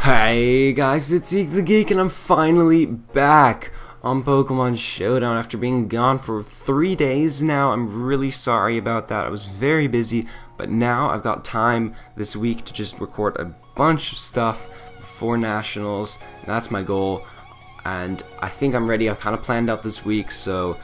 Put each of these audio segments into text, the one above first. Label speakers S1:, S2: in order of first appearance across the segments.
S1: Hey guys, it's Eekthegeek and I'm finally back on Pokemon Showdown after being gone for 3 days now. I'm really sorry about that. I was very busy, but now I've got time this week to just record a bunch of stuff before Nationals. That's my goal, and I think I'm ready. I've kind of planned out this week, so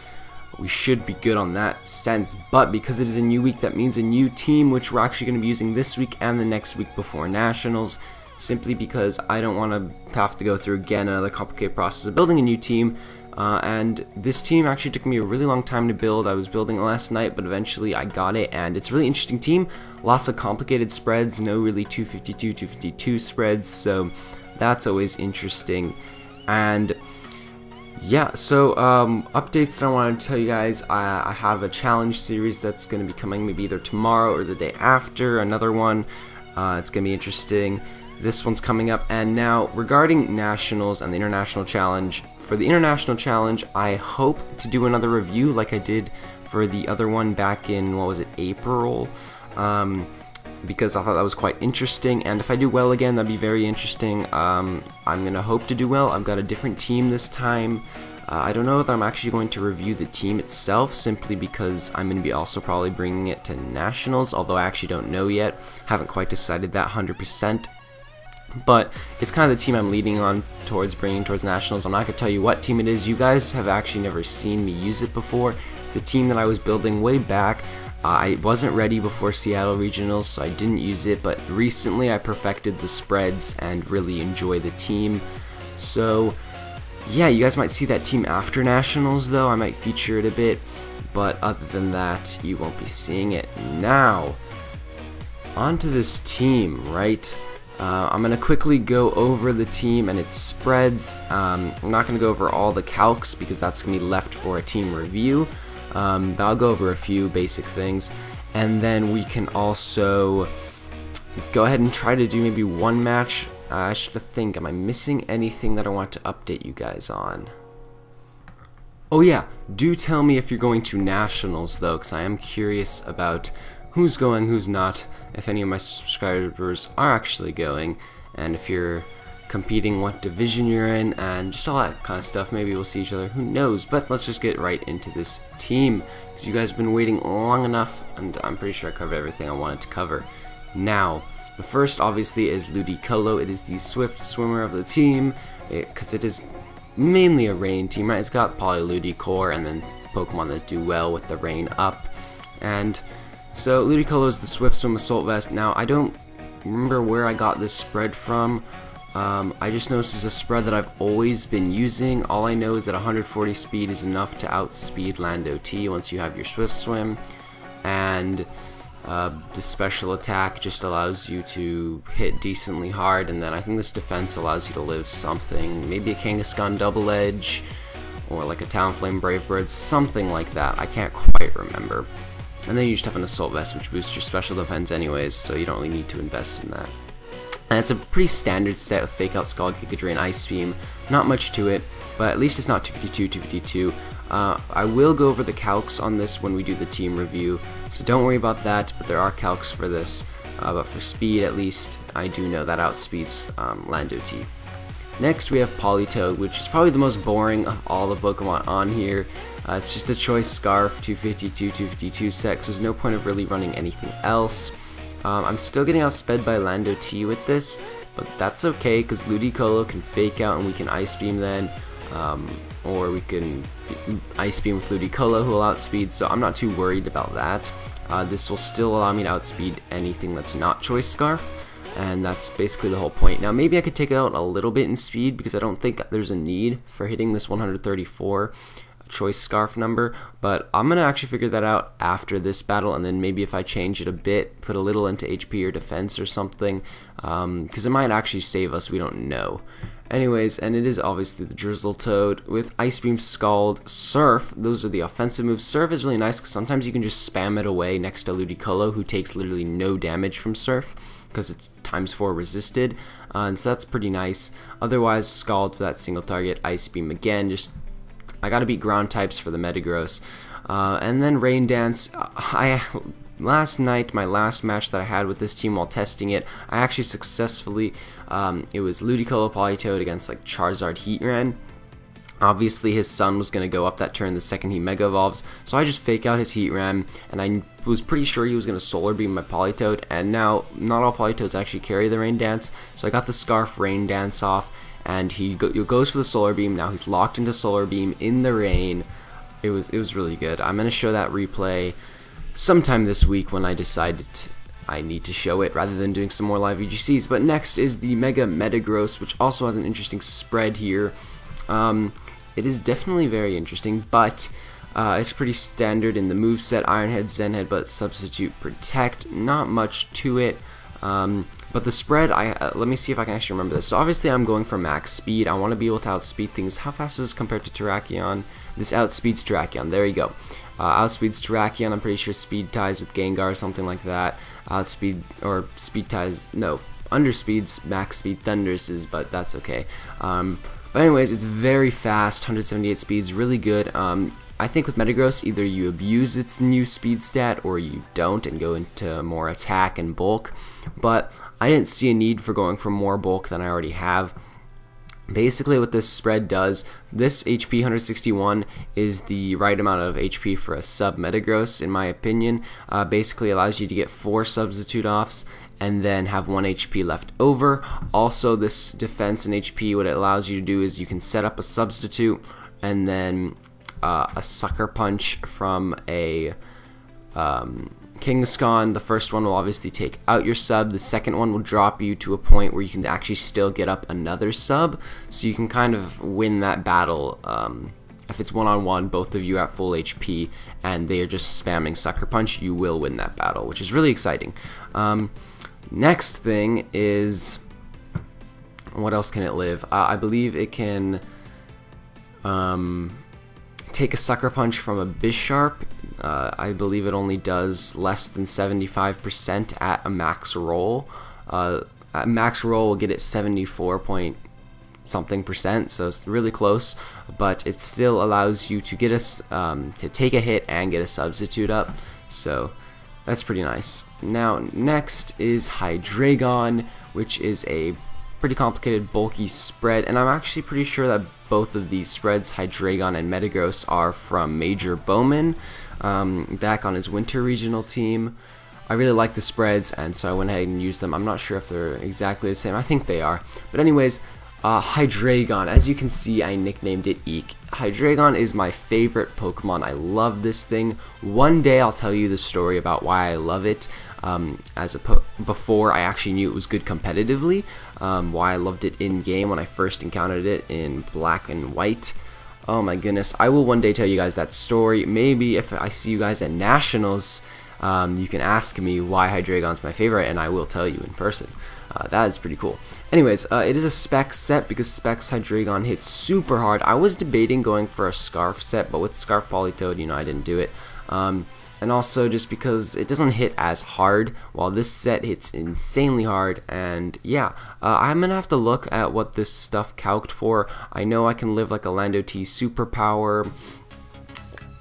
S1: we should be good on that sense. But because it is a new week, that means a new team, which we're actually going to be using this week and the next week before Nationals. Simply because I don't want to have to go through again another complicated process of building a new team, and this team actually took me a really long time to build. I was building it last night, but eventually I got it, and it's a really interesting team. Lots of complicated spreads, no really 252 spreads, so that's always interesting. And yeah, so updates that I wanted to tell you guys. I have a challenge series that's going to be coming maybe either tomorrow or the day after, another one. It's going to be interesting. This one's coming up. And now regarding Nationals and the International Challenge, for the International Challenge I hope to do another review like I did for the other one back in, what was it, April, because I thought that was quite interesting, and if I do well again, that'd be very interesting. I'm gonna hope to do well. I've got a different team this time. I don't know if I'm actually going to review the team itself, simply because I'm going to be also probably bringing it to Nationals, although I actually don't know yet. Haven't quite decided that 100%. But it's kind of the team I'm leading on towards bringing towards Nationals. I'm not going to tell you what team it is. You guys have actually never seen me use it before. It's a team that I was building way back. I wasn't ready before Seattle Regionals, so I didn't use it. But recently I perfected the spreads and really enjoy the team. So yeah, you guys might see that team after Nationals though. I might feature it a bit. But other than that, you won't be seeing it. Now, onto this team, right? I'm going to quickly go over the team and its spreads. I'm not going to go over all the calcs because that's going to be left for a team review. But I'll go over a few basic things. And then we can also go ahead and try to do maybe one match. I should think, am I missing anything that I want to update you guys on? Oh yeah, do tell me if you're going to Nationals though, because I am curious about who's going, who's not, if any of my subscribers are actually going, and if you're competing, what division you're in, and just all that kind of stuff. Maybe we'll see each other, who knows. But let's just get right into this team, because you guys have been waiting long enough, and I'm pretty sure I covered everything I wanted to cover. Now, the first obviously is Ludicolo. It is the swift swimmer of the team, because it is mainly a rain team, right? It's got Polyludicore and then Pokemon that do well with the rain up, and so Ludicolo is the Swift Swim Assault Vest. Now, I don't remember where I got this spread from. I just noticed it's a spread that I've always been using. All I know is that 140 speed is enough to outspeed Lando T once you have your Swift Swim. And the special attack just allows you to hit decently hard. And then I think this defense allows you to live something. Maybe a Kangaskhan Double Edge, or like a Talonflame Brave Bird, something like that. I can't quite remember. And then you just have an Assault Vest, which boosts your special defense anyways, so you don't really need to invest in that. And it's a pretty standard set with Fake Out, Scald, Giga Drain, Ice Beam. Not much to it, but at least it's not 252. I will go over the calcs on this when we do the team review, so don't worry about that, but there are calcs for this. But for speed, at least, I do know that outspeeds Lando T. Next, we have Politoed, which is probably the most boring of all the Pokemon on here. It's just a Choice Scarf, 252 sec, so there's no point of really running anything else. I'm still getting outsped by Lando T with this, but that's okay, because Ludicolo can Fake Out and we can Ice Beam then, or we can Ice Beam with Ludicolo who will outspeed, so I'm not too worried about that. This will still allow me to outspeed anything that's not Choice Scarf, and that's basically the whole point. Now, maybe I could take it out a little bit in speed, because I don't think there's a need for hitting this 134 Choice Scarf number, but I'm gonna actually figure that out after this battle, and then maybe if I change it a bit, put a little into HP or defense or something, because it might actually save us, we don't know. Anyways, and it is obviously the Drizzletoad with Ice Beam, Scald, Surf. Those are the offensive moves. Surf is really nice because sometimes you can just spam it away next to Ludicolo, who takes literally no damage from Surf because it's ×4 resisted, and so that's pretty nice. Otherwise, Scald for that single target, Ice Beam again, just I gotta beat ground types for the metagross. And then Rain Dance, last night, my last match that I had with this team while testing it, I actually successfully, it was Ludicolo Politoed against like Charizard Heatran. Obviously his sun was going to go up that turn the second he Mega Evolves, so I just fake out his Heatran, and I was pretty sure he was going to Solar Beam my Politoed, and now not all Politoads actually carry the Rain Dance, so I got the Scarf Rain Dance off, and he goes for the Solar Beam. Now he's locked into Solar Beam in the rain. It was really good. I'm going to show that replay sometime this week when I decided I need to show it rather than doing some more live VGCs. But next is the Mega Metagross, which also has an interesting spread here. It is definitely very interesting, but it's pretty standard in the moveset: Iron Head, Zen Head, but Substitute, Protect. Not much to it. But the spread, let me see if I can actually remember this. So obviously I'm going for max speed. I want to be able to outspeed things. How fast is this compared to Terrakion? This outspeeds Terrakion. There you go. Outspeeds Terrakion. I'm pretty sure speed ties with Gengar or something like that. Outspeed, or speed ties, no, underspeeds max speed Thunders, but that's okay. But anyways, it's very fast, 178 speeds, really good. I think with Metagross, either you abuse its new speed stat or you don't and go into more attack and bulk. But I didn't see a need for going for more bulk than I already have. Basically what this spread does, this HP 161 is the right amount of HP for a sub Metagross in my opinion. Basically allows you to get 4 substitute offs and then have 1 HP left over. Also, this defense and HP, what it allows you to do is you can set up a substitute and then a Sucker Punch from a Kangaskhan. The first one will obviously take out your sub. The second one will drop you to a point where you can actually still get up another sub, so you can kind of win that battle. If it's one-on-one, both of you at full HP, and they are just spamming Sucker Punch, you will win that battle, which is really exciting. Next thing is, what else can it live? I believe it can take a Sucker Punch from a Bisharp. I believe it only does less than 75% at a max roll. At max roll, we'll get it 74 point something percent, so it's really close, but it still allows you to get to take a hit and get a substitute up, so that's pretty nice. Now next is Hydreigon, which is a pretty complicated bulky spread, and I'm actually pretty sure that both of these spreads, Hydreigon and Metagross, are from Major Bowman, back on his winter regional team. I really like the spreads, and so I went ahead and used them. I'm not sure if they're exactly the same. I think they are, but anyways, Hydreigon, as you can see, I nicknamed it Eek. Hydreigon is my favorite Pokemon. I love this thing. One day I'll tell you the story about why I love it. Before I actually knew it was good competitively, why I loved it in game when I first encountered it in black and white. Oh my goodness, I will one day tell you guys that story. Maybe if I see you guys at Nationals, you can ask me why Hydreigon's my favorite, and I will tell you in person. That is pretty cool. Anyways, it is a Specs set because Specs Hydreigon hits super hard. I was debating going for a Scarf set, but with Scarf Politoed, you know, I didn't do it. And also just because it doesn't hit as hard, while this set hits insanely hard. And yeah, I'm gonna have to look at what this stuff calced for. I know I can live like a Lando T superpower.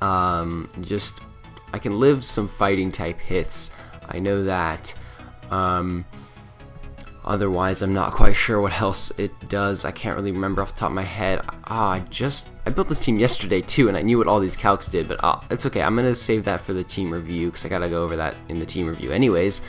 S1: I can live some fighting type hits. I know that. Otherwise, I'm not quite sure what else it does. I can't really remember off the top of my head. I built this team yesterday too, and I knew what all these calcs did, but it's okay. I'm gonna save that for the team review because I gotta go over that in the team review. Anyways,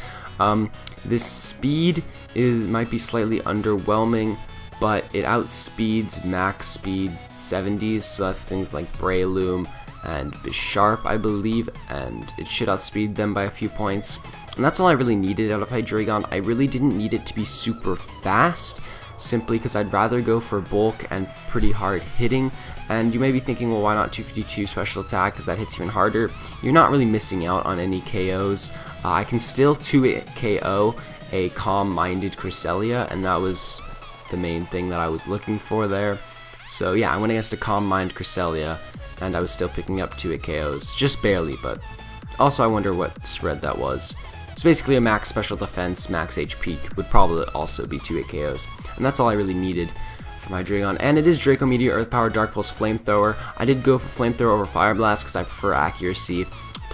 S1: this speed might be slightly underwhelming, but it outspeeds max speed 70s, so that's things like Breloom and Bisharp, I believe, and it should outspeed them by a few points. And that's all I really needed out of Hydreigon. I really didn't need it to be super fast, simply because I'd rather go for bulk and pretty hard hitting. And you may be thinking, well, why not 252 special attack, because that hits even harder. You're not really missing out on any KOs. I can still 2-hit KO a calm-minded Cresselia, and that was the main thing that I was looking for there. So yeah, I went against a calm-minded Cresselia, and I was still picking up 2-hit KOs, just barely, but also I wonder what spread that was. It's basically a max special defense, max HP would probably also be 2-hit KOs, and that's all I really needed from Hydreigon. And it is Draco Meteor, Earth Power, Dark Pulse, Flamethrower. I did go for Flamethrower over Fire Blast because I prefer accuracy.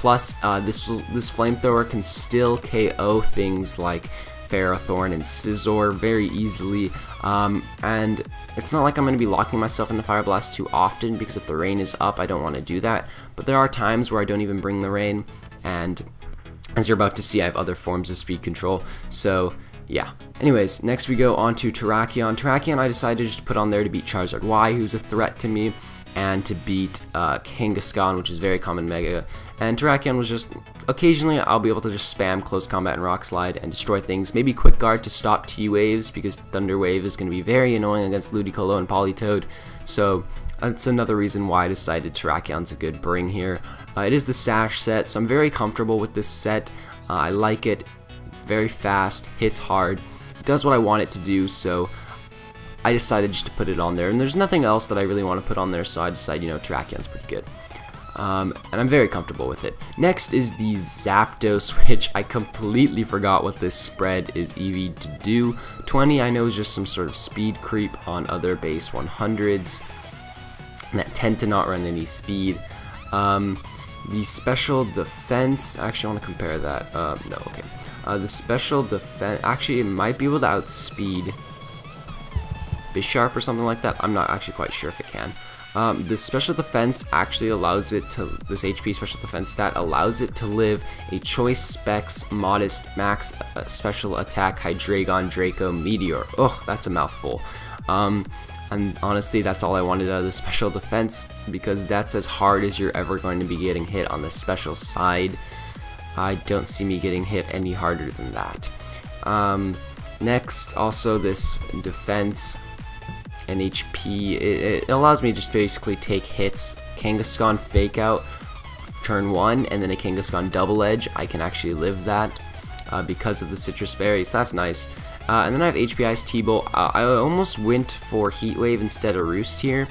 S1: Plus, this flamethrower can still KO things like Ferrothorn and Scizor very easily, and it's not like I'm going to be locking myself into Fire Blast too often, because if the rain is up, I don't want to do that. But there are times where I don't even bring the rain, and as you're about to see, I have other forms of speed control, so yeah. Anyways, next we go on to Terrakion. Terrakion I decided to just put on there to beat Charizard Y, who's a threat to me, and to beat Kangaskhan, which is very common Mega. And Terrakion was just, occasionally I'll be able to just spam Close Combat and Rock Slide and destroy things. Maybe Quick Guard to stop T-Waves, because Thunder Wave is going to be very annoying against Ludicolo and Politoed. So that's another reason why I decided Terrakion's a good bring here. It is the Sash set, so I'm very comfortable with this set. I like it. Very fast, hits hard, does what I want it to do, so I decided just to put it on there. And there's nothing else that I really want to put on there, so I decided, you know, Terrakion's pretty good. And I'm very comfortable with it. Next is the Zapdos, which I completely forgot what this spread is EV'd to do. 20 I know is just some sort of speed creep on other base 100s that tend to not run any speed. The special defense, actually I want to compare that, no, okay. The special defense, actually it might be able to outspeed Bisharp or something like that. I'm not actually quite sure if it can. The special defense actually allows it to, this HP special defense stat allows it to live a Choice Specs Modest Max Special Attack Hydreigon Draco Meteor. Ugh, that's a mouthful. And honestly, that's all I wanted out of the special defense, because that's as hard as you're ever going to be getting hit on the special side. I don't see me getting hit any harder than that. Next, also this defense and HP, it allows me to just basically take hits. Kangaskhan Fake Out turn 1, and then a Kangaskhan Double Edge. I can actually live that because of the Citrus Berries. That's nice. And then I have HP Ice T-Bolt. I almost went for Heat Wave instead of Roost here,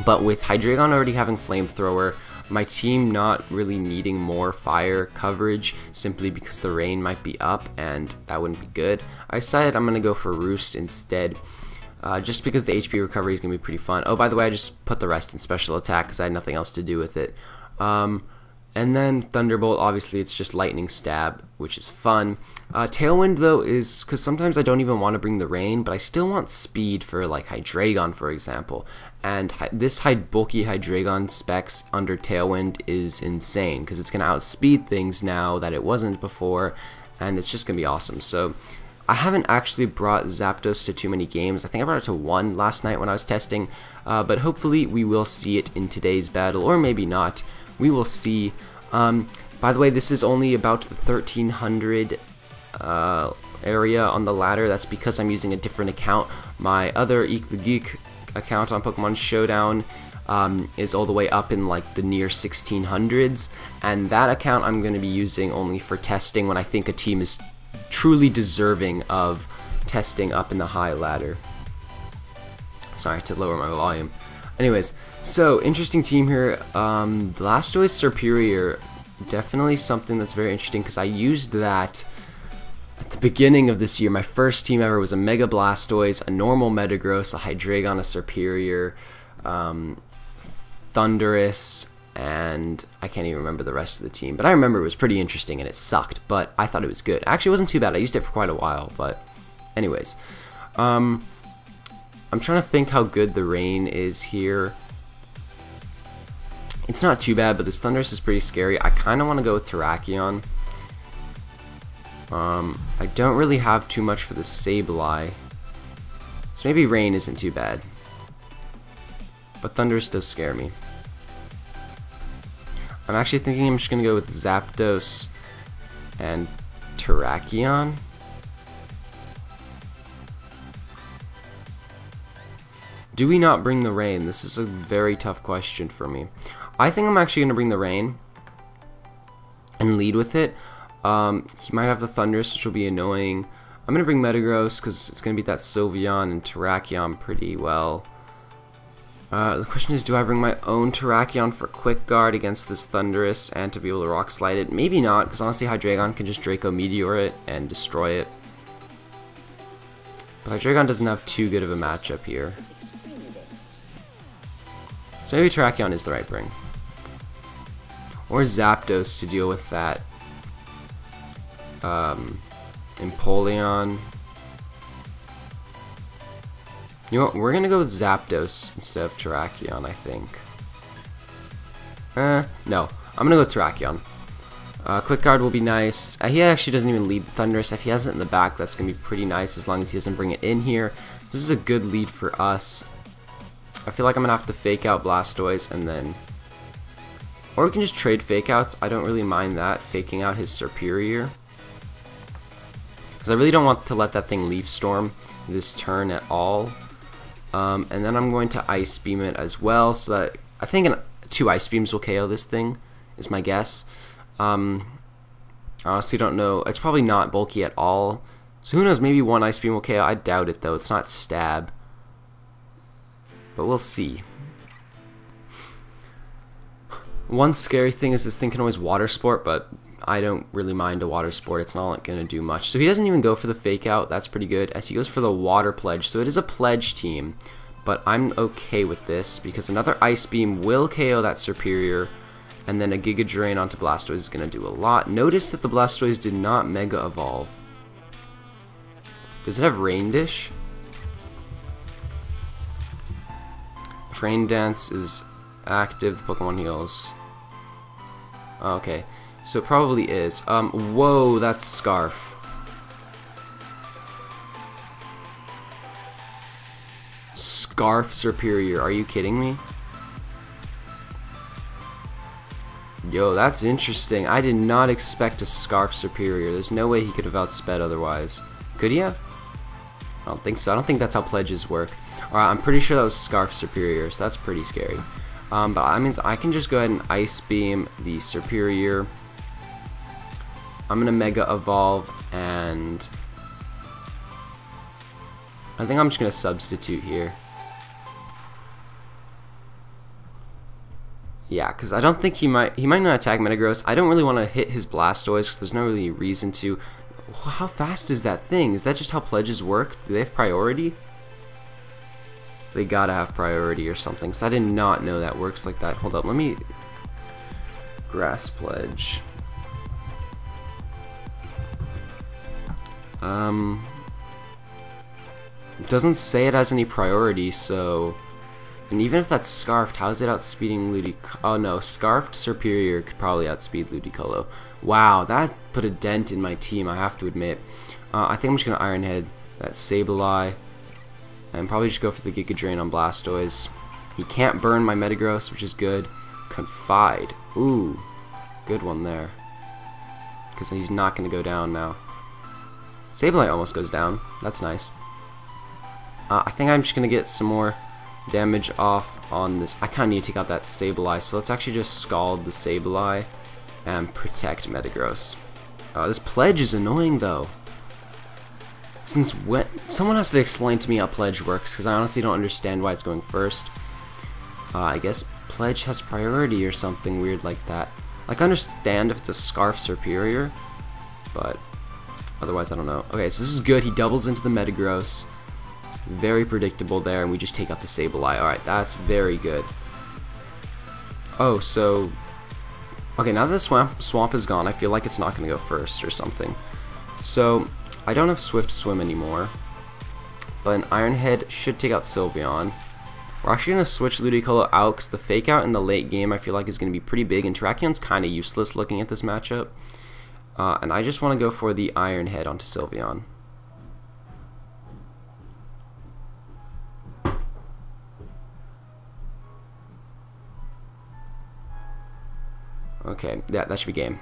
S1: but with Hydreigon already having Flamethrower, my team not really needing more fire coverage simply because the rain might be up and that wouldn't be good, I decided I'm going to go for Roost instead, just because the HP recovery is going to be pretty fun. Oh, by the way, I just put the rest in special attack because I had nothing else to do with it. And then Thunderbolt, obviously it's just Lightning Stab, which is fun. Tailwind though is, because sometimes I don't even want to bring the rain, but I still want speed for like Hydreigon, for example. And this bulky Hydreigon specs under Tailwind is insane, because it's going to outspeed things now that it wasn't before, and it's just going to be awesome. So I haven't actually brought Zapdos to too many games. I think I brought it to 1 last night when I was testing, but hopefully we will see it in today's battle, or maybe not. We will see. By the way, this is only about the 1300 area on the ladder. That's because I'm using a different account. My other Eekthegeek account on Pokemon Showdown is all the way up in like the near 1600s, and that account I'm going to be using only for testing when I think a team is truly deserving of testing up in the high ladder. Sorry, I had to lower my volume. Anyways, so interesting team here. Blastoise Superior, definitely something that's very interesting, because I used that at the beginning of this year. My first team ever was a Mega Blastoise, a normal Metagross, a Hydreigon, a Superior, Thundurus, and I can't even remember the rest of the team. But I remember it was pretty interesting and it sucked, but I thought it was good. Actually, it wasn't too bad. I used it for quite a while, but anyways. I'm trying to think how good the rain is here. It's not too bad, but this Thundurus is pretty scary. I kind of want to go with Terrakion. I don't really have too much for the Sableye, so maybe rain isn't too bad. But Thundurus does scare me. I'm actually thinking I'm just going to go with Zapdos and Terrakion. Do we not bring the rain? This is a very tough question for me. I think I'm actually going to bring the rain and lead with it. He might have the Thundurus, which will be annoying. I'm going to bring Metagross because it's going to beat that Sylveon and Terrakion pretty well. The question is, do I bring my own Terrakion for Quick Guard against this Thundurus and to be able to Rock Slide it? Maybe not, because honestly Hydreigon can just Draco Meteor it and destroy it. But Hydreigon doesn't have too good of a matchup here. So maybe Terrakion is the right bring. or Zapdos to deal with that Empoleon. You know what, we're gonna go with Zapdos instead of Terrakion, I think. No, I'm gonna go with Terrakion. Quick Guard will be nice. He actually doesn't even lead the Thundurus. If he has it in the back, that's gonna be pretty nice as long as he doesn't bring it in here. This is a good lead for us. I feel like I'm gonna have to fake out Blastoise and then, or we can just trade fake outs. I don't really mind that, faking out his Superior, because I really don't want to let that thing Leaf Storm this turn at all. And then I'm going to Ice Beam it as well, so that I think 2 Ice Beams will KO this thing, is my guess. I honestly don't know. It's probably not bulky at all, so who knows, maybe 1 Ice Beam will KO. I doubt it though, it's not Stab, but we'll see. One scary thing is this thing can always Water Sport, but I don't really mind a Water Sport. It's not going to do much. So he doesn't even go for the Fake Out. That's pretty good, as he goes for the Water Pledge. So it is a Pledge team, but I'm okay with this because another Ice Beam will KO that Superior, and then a Giga Drain onto Blastoise is going to do a lot. Notice that the Blastoise did not Mega Evolve. Does it have Rain Dish? If Rain Dance is active, the Pokemon heals. Okay, so it probably is. Whoa, that's Scarf. Scarf Superior, are you kidding me? Yo, that's interesting. I did not expect a Scarf Superior. There's no way he could have outsped otherwise. Could he have? I don't think so. I don't think that's how pledges work. Alright, I'm pretty sure that was Scarf Superior, so that's pretty scary. But that means I can just go ahead and Ice Beam the Superior. I'm gonna Mega Evolve, and I think I'm just gonna substitute here. Yeah, because I don't think he might not attack Metagross. I don't really want to hit his Blastoise because there's no really reason to. How fast is that thing? Is that just how pledges work? Do they have priority? They gotta have priority or something, because I did not know that works like that. Hold up, let me... Grass Pledge. It doesn't say it has any priority, so... And even if that's Scarfed, how is it outspeeding Ludicolo? Oh no, Scarfed Superior could probably outspeed Ludicolo. Wow, that put a dent in my team, I have to admit. I think I'm just going to Iron Head that Sableye, and probably just go for the Giga Drain on Blastoise. He can't burn my Metagross, which is good. Confide. Ooh, good one there. Because he's not going to go down now. Sableye almost goes down. That's nice. I think I'm just going to get some more damage off on this. I kind of need to take out that Sableye, so let's actually just Scald the Sableye and protect Metagross. This Pledge is annoying though. Since when? Someone has to explain to me how Pledge works, because I honestly don't understand why it's going first. I guess Pledge has priority or something weird like that. Like, I understand if it's a Scarf Superior, but otherwise I don't know. Okay, so this is good. He doubles into the Metagross. Very predictable there, and we just take out the Sableye. Alright, that's very good. Oh, so... Okay, now that the swamp is gone, I feel like it's not going to go first or something. So, I don't have Swift Swim anymore, but an Iron Head should take out Sylveon. We're actually going to switch Ludicolo out, because the Fake Out in the late game I feel like is going to be pretty big, and Terrakion's kind of useless looking at this matchup. And I just want to go for the Iron Head onto Sylveon. Okay, yeah, that should be game.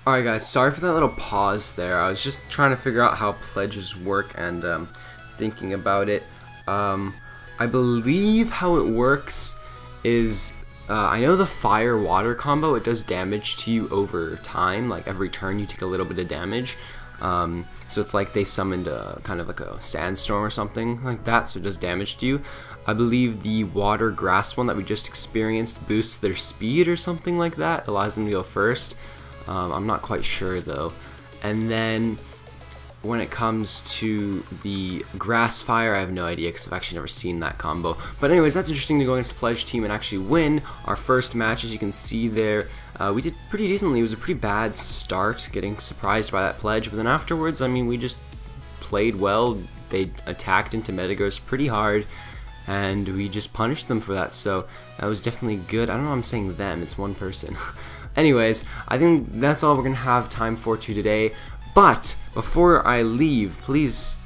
S1: Alright guys, sorry for that little pause there. I was just trying to figure out how pledges work and thinking about it. I believe how it works is, I know the fire-water combo, it does damage to you over time. Like every turn you take a little bit of damage. So it's like they summoned kind of like a sandstorm or something like that, so it does damage to you. I believe the water grass one that we just experienced boosts their speed or something like that, allows them to go first. I'm not quite sure though. And then when it comes to the grass fire, I have no idea because I've actually never seen that combo. But anyways, that's interesting to go against the pledge team and actually win our first match. As you can see there, we did pretty decently. It was a pretty bad start, getting surprised by that pledge, but then afterwards, I mean, we just played well. They attacked into metagross pretty hard, and we just punished them for that, so that was definitely good. I don't know why I'm saying them, it's one person. Anyways, I think that's all we're going to have time for today. But before I leave, please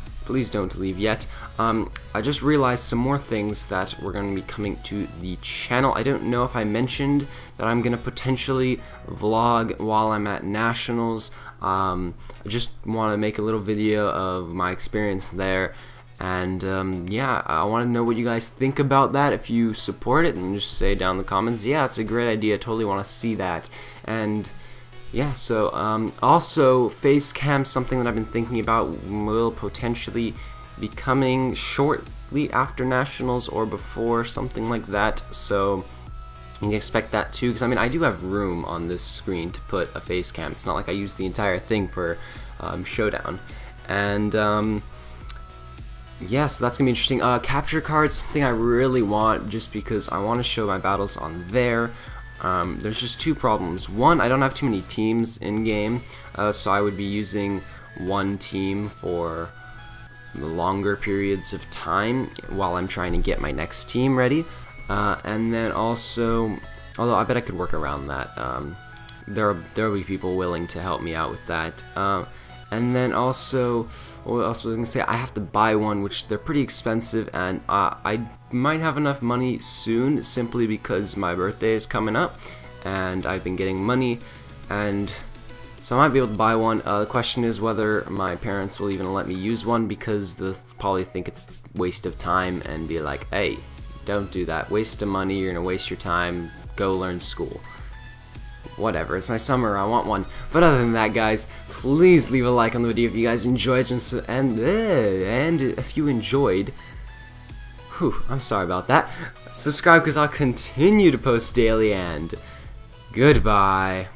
S1: don't leave yet. I just realized some more things that were going to be coming to the channel. I don't know if I mentioned that I'm going to potentially vlog while I'm at Nationals. I just want to make a little video of my experience there. And yeah, I want to know what you guys think about that. If you support it, and just say down in the comments, yeah, it's a great idea, totally want to see that. And yeah, so also face cam, something that I've been thinking about, will potentially be coming shortly after Nationals or before, something like that. So you can expect that too, because I mean, I do have room on this screen to put a face cam. It's not like I use the entire thing for Showdown. And yeah, so that's gonna be interesting. Capture cards, something I really want, just because I want to show my battles on there. There's just two problems. One, I don't have too many teams in game, so I would be using one team for longer periods of time while I'm trying to get my next team ready. And then also, although I bet I could work around that, there will be people willing to help me out with that. And then also, what else was I going to say? I have to buy one, which they're pretty expensive, and I might have enough money soon, simply because my birthday is coming up, and I've been getting money, and so I might be able to buy one. The question is whether my parents will even let me use one, because they'll probably think it's a waste of time and be like, hey, don't do that, waste of money, you're going to waste your time, go learn school. Whatever, it's my summer, I want one. But other than that, guys, please leave a like on the video if you guys enjoyed, and if you enjoyed, I'm sorry about that, subscribe because I'll continue to post daily, and goodbye.